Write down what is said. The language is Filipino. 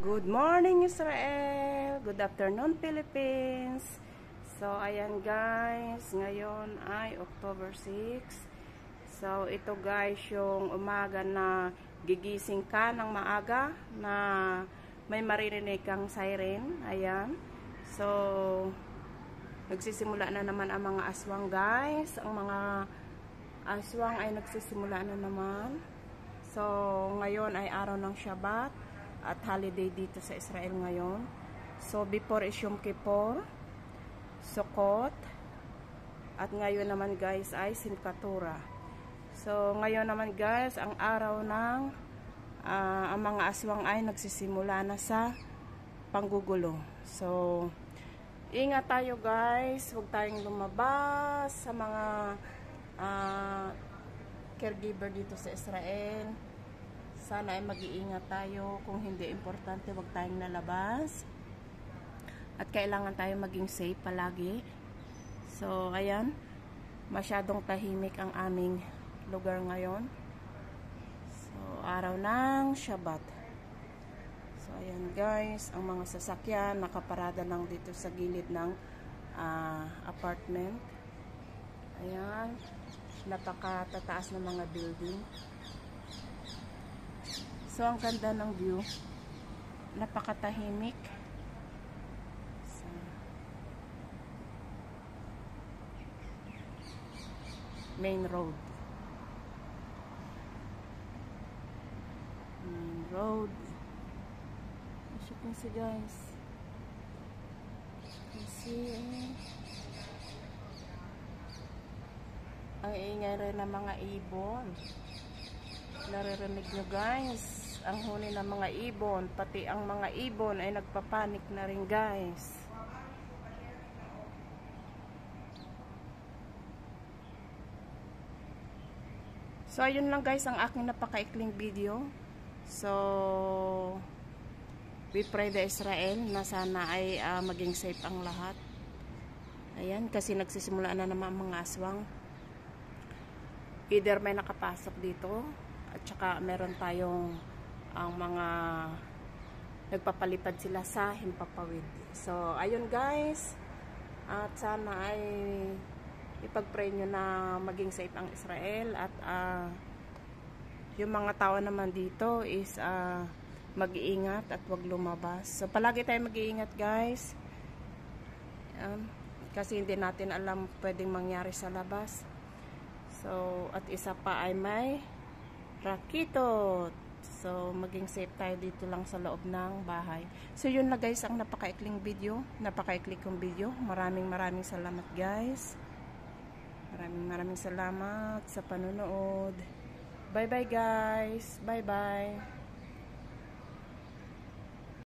Good morning Israel! Good afternoon Philippines! So ayan guys, ngayon ay October 6. So ito guys yung umaga na gigising ka ng maaga na may maririnig kang siren. Ayan. So nagsisimula na naman ang mga aswang guys. Ang mga aswang ay nagsisimula na naman. So ngayon ay araw ng Shabbat at holiday dito sa Israel ngayon. So before is Yom Kippur, Sukkot, at ngayon naman guys ay Simchat Torah. So ngayon naman guys ang araw ng ang mga aswang ay nagsisimula na sa panggugulo. So ingat tayo guys, huwag tayong lumabas sa mga caregiver dito sa Israel. Sana ay mag-iingat tayo. Kung hindi importante, huwag tayong nalabas. At kailangan tayo maging safe palagi. So, ayan. Masyadong tahimik ang aming lugar ngayon. So, araw ng Shabbat. So, ayan guys. Ang mga sasakyan, nakaparada lang dito sa gilid ng apartment. Ayan. Napakatataas ng mga building. So, ang ganda ng view. Napakatahimik. So, main road. Main road. As you can see guys. You see, ang ingay rin ng mga ibon. Naririnig nyo guys. Ang huni ng mga ibon, pati ang mga ibon ay nagpapanik na rin guys. So ayun lang guys ang aking napakaikling video. So we pray the Israel na sana ay maging safe ang lahat. Ayan, kasi nagsisimula na naman ang mga aswang. Either may nakapasok dito at saka meron tayong ang mga nagpapalipad sila sa himpapawid. So, ayun guys. At sana ay ipag-pray nyo na maging safe ang Israel. At yung mga tao naman dito is mag-iingat at wag lumabas. So, palagi tayo mag-iingat guys. Kasi hindi natin alam pwedeng mangyari sa labas. So, at isa pa ay may rakitot. So, maging safe tayo dito lang sa loob ng bahay. So, yun na guys ang napakaikling video. Napakaikling kong video. Maraming salamat guys. Maraming salamat sa panonood. Bye bye guys. Bye bye.